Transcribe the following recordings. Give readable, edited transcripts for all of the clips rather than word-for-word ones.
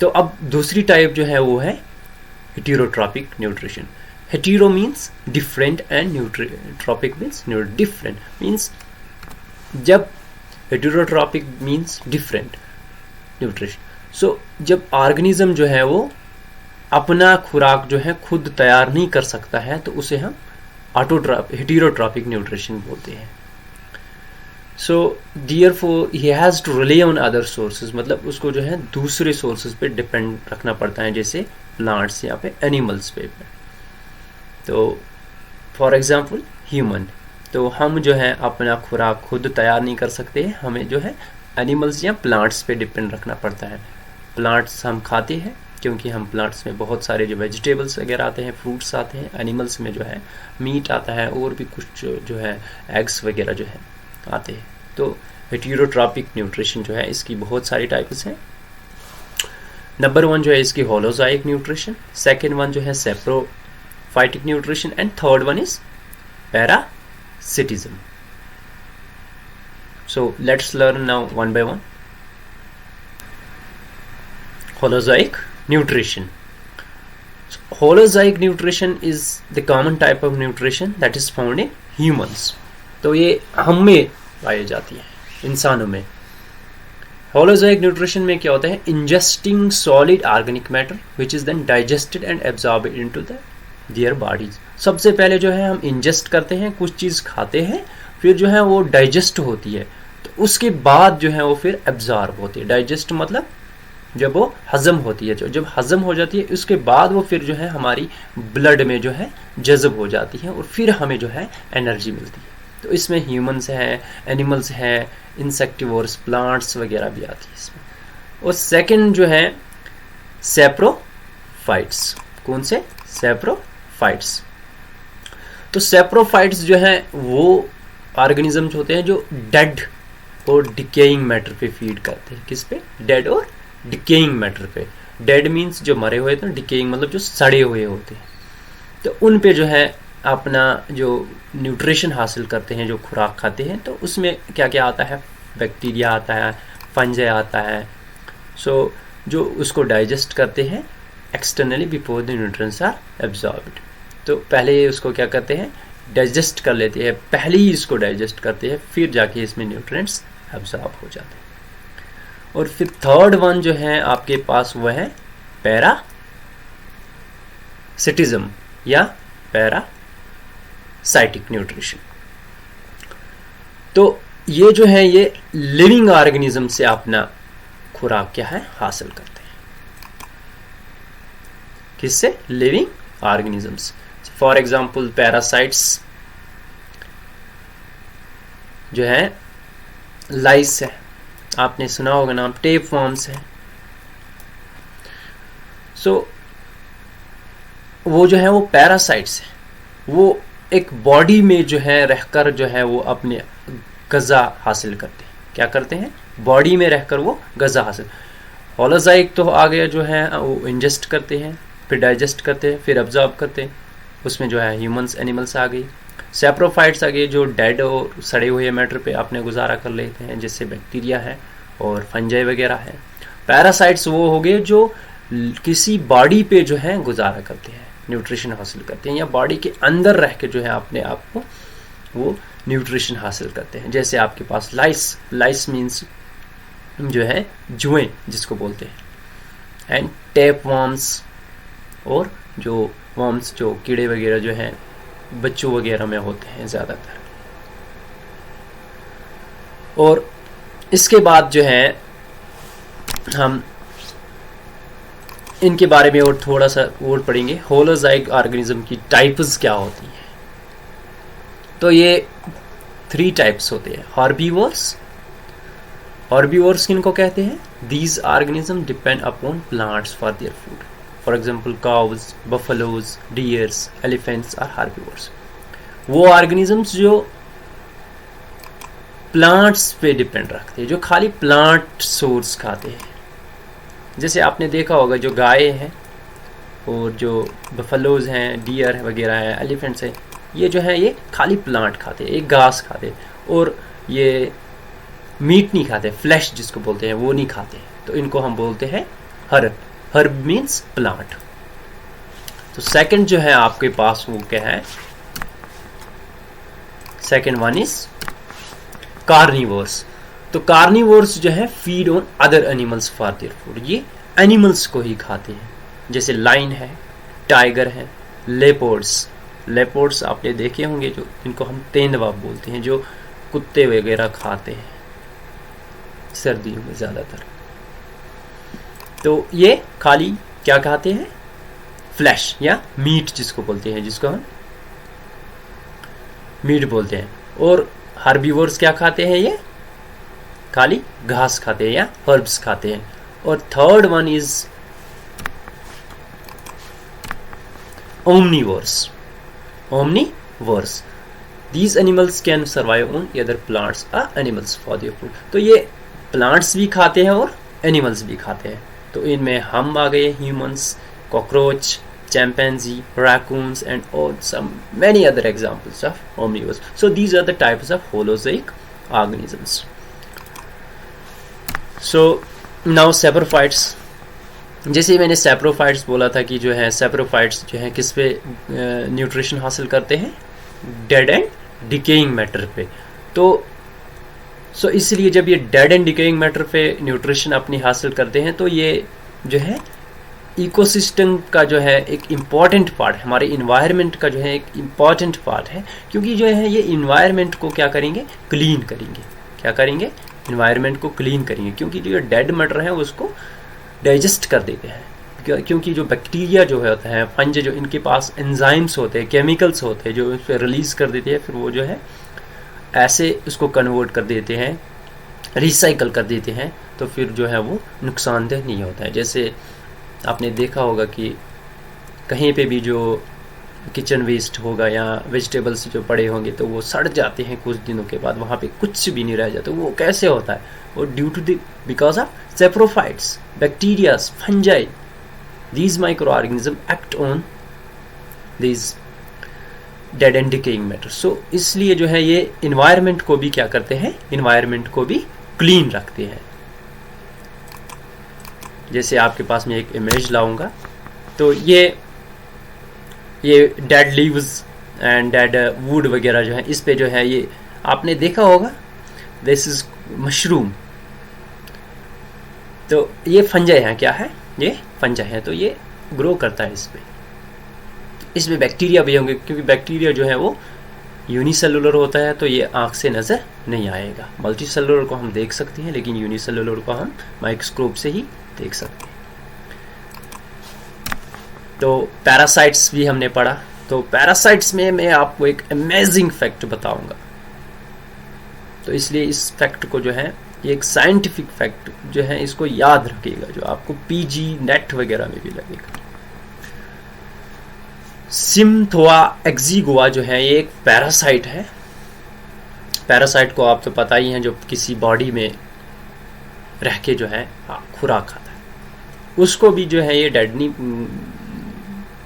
तो अब दूसरी टाइप जो है वो है heterotropic nutrition. Hetero means different and tropic means different. Means जब heterotropic means different nutrition. So जब ऑर्गेनिज्म जो है वो अपना खुराक जो है खुद तैयार नहीं कर सकता है तो उसे हम हेटेरोट्रॉपिक न्यूट्रिशन बोलते हैं. So therefore he has to rely on other sources, मतलब उसको जो है दूसरे सोर्सेज पे डिपेंड रखना पड़ता है, जैसे प्लांट्स या पे एनिमल्स पे. तो फॉर एग्जांपल ह्यूमन, तो हम जो है अपना खुराक खुद तैयार नहीं कर सकते हैं, हमें जो है एनिमल्स या प्लांट्स पे डिपेंड रखना पड़ता है. प्लांट्स हम खाते हैं क्योंकि हम प्लांट्स में बहुत सारे जो वेजिटेबल्स वगैरह आते हैं, फ्रूट्स आते हैं. एनिमल्स में जो है मीट आता है और भी कुछ जो है एग्स वगैरह जो है आते हैं. तो हेटेरोट्रॉपिक न्यूट्रिशन जो है इसकी बहुत सारी टाइप्स हैं. नंबर 1 जो है इसकी होलोजाइक न्यूट्रिशन, सेकेंड वन जो है saprophytic nutrition and third one is parasitism. So let's learn now one by one. Holozoic nutrition. So, holozoic nutrition is the common type of nutrition that is found in humans. तो ये हम में पाई जाती है, इंसानों में. Holozoic nutrition में क्या होता है? Ingesting solid organic matter which is then digested and absorbed into their bodies. सबसे पहले जो है हम ingest करते हैं, कुछ चीज़ खाते हैं, फिर जो है वो digest होती है, तो उसके बाद जो है वो फिर absorb होती है. Digest मतलब जब वो हजम होती है, जब हजम हो जाती है उसके बाद वो फिर जो है हमारी ब्लड में जो है जज़ब हो जाती है और फिर हमें जो है एनर्जी मिलती है. तो इसमें ह्यूमंस हैं, एनिमल्स हैं, इंसेक्टिवोर्स, प्लांट्स वगैरह भी आती है इसमें. और सेकंड जो है सेप्रोफाइट्स. कौन से? सेप्रोफाइट्स. तो सेप्रोफाइट्स जो है वो ऑर्गेनिजम्स होते हैं जो डेड और डिकेइंग मैटर पे फीड करते हैं. किस पे? डेड और डिकेइंग मैटर पे. डेड मीन्स जो मरे हुए थे, डिकेइंग मतलब जो सड़े हुए होते हैं. तो उन पे जो है अपना जो न्यूट्रिशन हासिल करते हैं, जो खुराक खाते हैं, तो उसमें क्या क्या आता है? बैक्टीरिया आता है, फंजाई आता है. सो जो उसको डाइजेस्ट करते हैं externally before the nutrients are absorbed. तो पहले उसको क्या करते हैं? डाइजेस्ट कर लेते हैं, पहले ही इसको डाइजेस्ट करते हैं, फिर जाके इसमें न्यूट्रिएंट्स एब्जॉर्ब हो जाते हैं. और फिर थर्ड वन जो है आपके पास वो है पैरासिटिज्म या पैरासाइटिक न्यूट्रिशन. तो ये जो है ये लिविंग ऑर्गेनिज्म से अपना खुराक क्या है? हासिल करते हैं. किससे? Living organisms. For example parasites जो है लाइस है, आपने सुना होगा नाम, टेपवर्म्स है. सो वो जो है वो पैरासाइट्स है, वो एक बॉडी में जो है रहकर जो है वो अपने गज़ा हासिल करते हैं. क्या करते हैं? बॉडी में रहकर वो गज़ा हासिल. होलोजाइक तो आ गया जो है वो इंजेस्ट करते हैं, फिर डाइजेस्ट करते हैं, फिर अब्जॉर्ब करते हैं. उसमें जो है ह्यूमंस, एनिमल्स आ गई. सेप्रोफाइट्स आ गए जो डेड और सड़े हुए मैटर पे अपने गुजारा कर लेते हैं, जैसे बैक्टीरिया है और फंजाई वगैरह है. पैरासाइट्स वो हो गए जो किसी बॉडी पे जो है गुजारा करते हैं, न्यूट्रिशन हासिल करते हैं, या बॉडी के अंदर रह के जो है अपने आप को वो न्यूट्रिशन हासिल करते हैं. जैसे आपके पास लाइस मीन्स जो है जुएं जिसको बोलते हैं, एंड टेपवर्म्स और जो वर्म्स जो कीड़े वगैरह जो हैं बच्चों वगैरह में होते हैं ज़्यादातर. और इसके बाद जो है हम इनके बारे में और थोड़ा सा और पढ़ेंगे. होलोजाइक ऑर्गेनिज्म की टाइप्स क्या होती हैं. तो ये 3 टाइप्स होते हैं. हर्बीवोर्स. हर्बीवोर्स किनको कहते हैं? These organism depend upon plants for their food. For example cows, buffaloes, deers, elephants are herbivores. वो ऑर्गेनिजम्स जो प्लांट्स पे डिपेंड रखते हैं, जो खाली प्लांट सोर्स खाते हैं. जैसे आपने देखा होगा जो गाय हैं और जो बफलोज हैं, डियर वगैरह हैं, एलिफेंट्स हैं, ये जो है ये खाली प्लांट खाते हैं, एक घास खाते हैं, और ये मीट नहीं खाते, फ्लैश जिसको बोलते हैं वो नहीं खाते. तो इनको हम बोलते हैं हर्ब मीन्स प्लांट। तो सेकंड जो है आपके पास वो क्या है, सेकंड वन इज कार्निवोर्स। तो कार्निवोर्स जो है feed on other animals for their food, ये एनिमल्स को ही खाते हैं, जैसे लाइन है, टाइगर है, लेपर्ड्स। लेपर्ड्स आपने देखे होंगे, जो इनको हम तेंदुआ बोलते हैं, जो कुत्ते वगैरह खाते हैं सर्दियों में ज़्यादातर। तो ये खाली क्या खाते हैं, फ्लैश या मीट जिसको बोलते हैं, जिसको हम मीट बोलते हैं। और हर्बीवोर्स क्या खाते हैं, ये खाली घास खाते हैं या हर्ब्स खाते हैं। और third one is omnivores. Omnivores, these animals can survive on either plants or animals for their food। तो ये प्लांट्स भी खाते हैं और एनिमल्स भी खाते हैं। तो इनमें हम आ गए humans, cockroach, chimpanzee, raccoons and all some many other examples of omnivores। So these are the types of holozoic organisms। So now saprophytes, जैसे मैंने सैप्रोफाइट्स बोला था कि जो है सैप्रोफाइट्स जो है किस पे न्यूट्रिशन हासिल करते हैं, डेड एंड डिकेइंग मैटर पे। तो इसलिए जब ये डेड एंड डिकेइंग मैटर पे न्यूट्रिशन अपनी हासिल करते हैं, तो ये जो है इकोसिस्टम का जो है एक इम्पॉर्टेंट पार्ट है, हमारे इन्वायरमेंट का जो है एक इम्पॉर्टेंट पार्ट है। क्योंकि जो है ये इन्वायरमेंट को क्या करेंगे, क्लीन करेंगे। क्या करेंगे, इन्वायरमेंट को क्लीन करेंगे। क्योंकि जो डेड मैटर है उसको डाइजेस्ट कर देते हैं। क्योंकि जो बैक्टीरिया जो होता है, फंज जो, इनके पास एंजाइम्स होते हैं, केमिकल्स होते हैं जो उस रिलीज कर देते हैं, फिर वो जो है ऐसे उसको कन्वर्ट कर देते हैं, रिसाइकल कर देते हैं। तो फिर जो है वो नुकसानदेह नहीं होता है। जैसे आपने देखा होगा कि कहीं पे भी जो किचन वेस्ट होगा या वेजिटेबल्स जो पड़े होंगे तो वो सड़ जाते हैं कुछ दिनों के बाद, वहाँ पे कुछ भी नहीं रह जाता। वो कैसे होता है, वो due to the because of saprophytes, bacterias, fungi, these microorganisms act on these dead and decaying matter। so इसलिए जो है ये environment को भी क्या करते हैं, environment को भी clean रखते हैं। जैसे आपके पास में एक इमेज लाऊंगा, तो ये dead leaves and dead wood वगैरह जो है, इस पे जो है ये आपने देखा होगा, this is mushroom। तो ये फंजाई है, क्या है, ये फंजा है। तो ये ग्रो करता है इसमें बैक्टीरिया भी होंगे, क्योंकि बैक्टीरिया जो है वो यूनिसेलुलर होता है, तो ये आंख से नज़र नहीं आएगा। मल्टीसेलुलर को हम देख सकते हैं, लेकिन यूनिसेलुलर को हम माइक्रोस्कोप से ही देख सकते हैं। तो पैरासाइट्स भी हमने पढ़ा। तो पैरासाइट्स में मैं आपको एक अमेजिंग फैक्ट बताऊंगा। तो इसलिए इस फैक्ट को जो है, ये एक साइंटिफिक फैक्ट जो है, इसको याद रखिएगा, जो आपको पीजी नेट वगैरह में भी लगेगा। सिम्थोआ एक्जिगोआ जो है ये एक पैरासाइट है। पैरासाइट को आप तो पता ही है, जो किसी बॉडी में रह के जो है खुराक खाता है, उसको भी जो है ये डेड नहीं,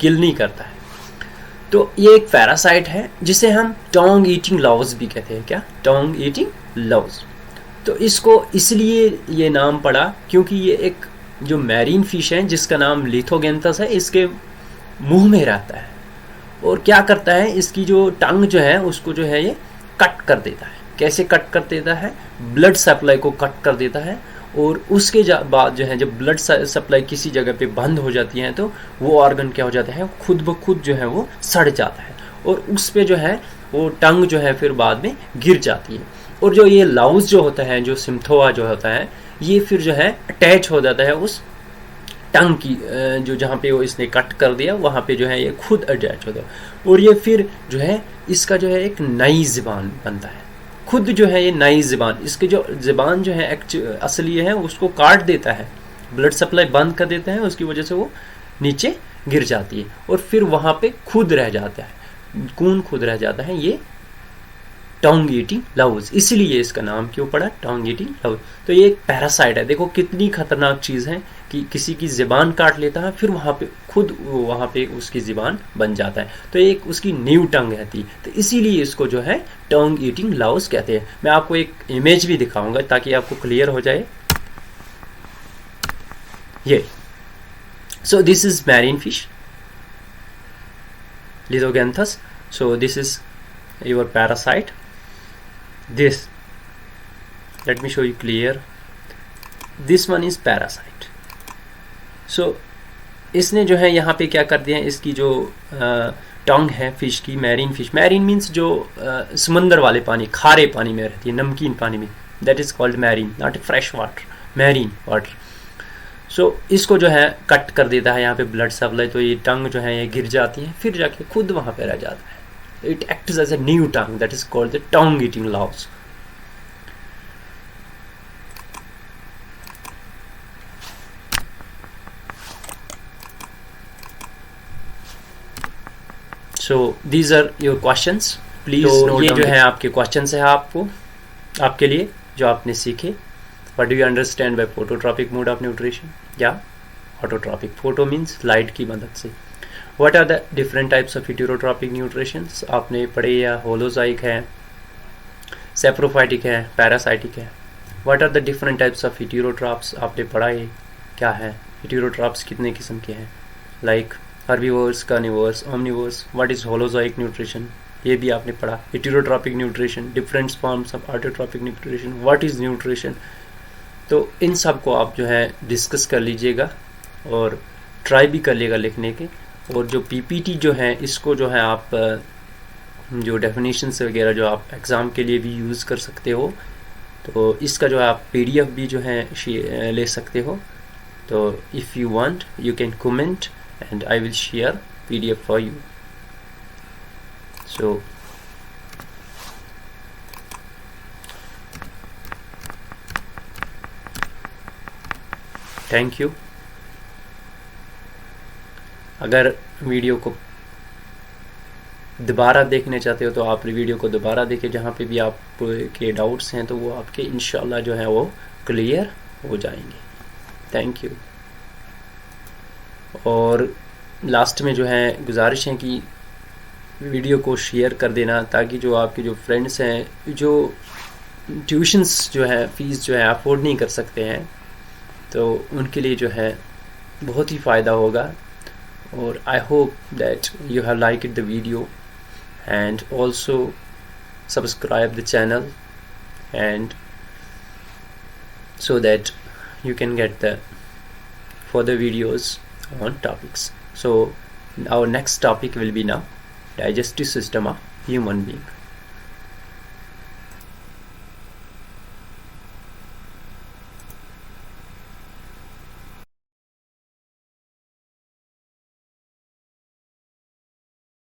किल नहीं करता है। तो ये एक पैरासाइट है जिसे हम टोंग ईटिंग लव्स भी कहते हैं। क्या, टोंग ईटिंग लव्स। तो इसको इसलिए ये नाम पड़ा क्योंकि ये एक जो मैरीन फिश है जिसका नाम लिथोगेंथस है, इसके मुंह में रहता है और क्या करता है, इसकी जो टंग जो है उसको जो है ये कट कर देता है। कैसे कट कर देता है, ब्लड सप्लाई को कट कर देता है। और उसके बाद जो है जब ब्लड सप्लाई किसी जगह पे बंद हो जाती है तो वो ऑर्गन क्या हो जाता है, खुद ब खुद जो है वो सड़ जाता है और उस पे जो है वो टंग जो है फिर बाद में गिर जाती है। और जो ये लाउस जो होता है, जो सिम्थोआ जो होता है, ये फिर जो है अटैच हो जाता है उस टंग की, जो जहाँ पे वो इसने कट कर दिया वहाँ पे जो है ये खुद अटैच होता है और ये फिर जो है इसका जो है एक नई ज़बान बनता है। खुद जो है ये नई ज़बान, इसकी जो ज़बान जो है असली है उसको काट देता है, ब्लड सप्लाई बंद कर देता है, उसकी वजह से वो नीचे गिर जाती है और फिर वहाँ पे खुद रह जाता है, खून खुद रह जाता है। ये टोंग ईटिंग लव्स, इसीलिए इसका नाम क्यों पड़ा, टोंग ईटिंग लव्स। तो ये एक पैरासाइट है। देखो कितनी खतरनाक चीज़ है कि किसी की ज़बान काट लेता है, फिर वहाँ पे खुद वहाँ पे उसकी ज़बान बन जाता है। तो एक उसकी न्यू टंग रहती है, तो इसीलिए इसको जो है टोंग ईटिंग लव्स कहते हैं। मैं आपको एक इमेज भी दिखाऊंगा ताकि आपको क्लियर हो जाए। So this is marine fish, Lithoganthus. So this is your parasite. This, let me show you clear. This one is parasite. So इसने जो है यहाँ पे क्या कर दिया है, इसकी जो टंग है फिश की, मैरीन फिश, मैरीन मीन्स जो समंदर वाले पानी, खारे पानी में रहती है, नमकीन पानी में, that is called marine, not fresh water, marine water. So इसको जो है कट कर देता है यहाँ पे ब्लड सप्लाई, तो ये टंग जो है ये गिर जाती है, फिर जाके खुद वहाँ पे रह जाता है. It acts as a new tongue, that is called the tongue eating louse. So these are your questions, please. तो ये जो है आपके क्वेश्चंस है आपके लिए जो आपने सीखे. What do you understand by phototrophic mode of nutrition या ऑटोट्रॉपिक? फोटो मीन्स लाइट की मदद से. What are the different types of heterotrophic nutritions आपने पढ़े, या होलोजाइक है, सेप्रोफाइटिक है, पैरासाइटिक है. What are the different types of heterotrophs आपने पढ़ा है, क्या है हेटेरोट्रॉप्स, कितने किस्म के हैं, like herbivores, carnivores, omnivores. What is holozoic nutrition? ये भी आपने पढ़ा. Heterotropic nutrition, different forms of autotrophic nutrition. What is nutrition? तो इन सब को आप जो है डिस्कस कर लीजिएगा और ट्राई भी कर लिएगा लिखने के. और जो पीपीटी जो है इसको जो है आप जो डेफिनेशंस वगैरह जो आप एग्ज़ाम के लिए भी यूज़ कर सकते हो, तो इसका जो है आप पीडीएफ भी जो है ले सकते हो. तो if you want you can comment and I will share PDF for you. So thank you. अगर वीडियो को दोबारा देखने चाहते हो तो आप वीडियो को दोबारा देखें, जहाँ पे भी आप के डाउट्स हैं तो वो आपके इंशाल्लाह जो है वो क्लियर हो जाएंगे. Thank you. और लास्ट में जो है गुजारिश है कि वीडियो को शेयर कर देना, ताकि जो आपके जो फ्रेंड्स हैं जो ट्यूशन्स जो है फ़ीस जो है अफोर्ड नहीं कर सकते हैं, तो उनके लिए जो है बहुत ही फ़ायदा होगा. और I hope that you have like it the video and also subscribe the channel and so that you can get the further videos on topics. So our next topic will be now digestive system of human being.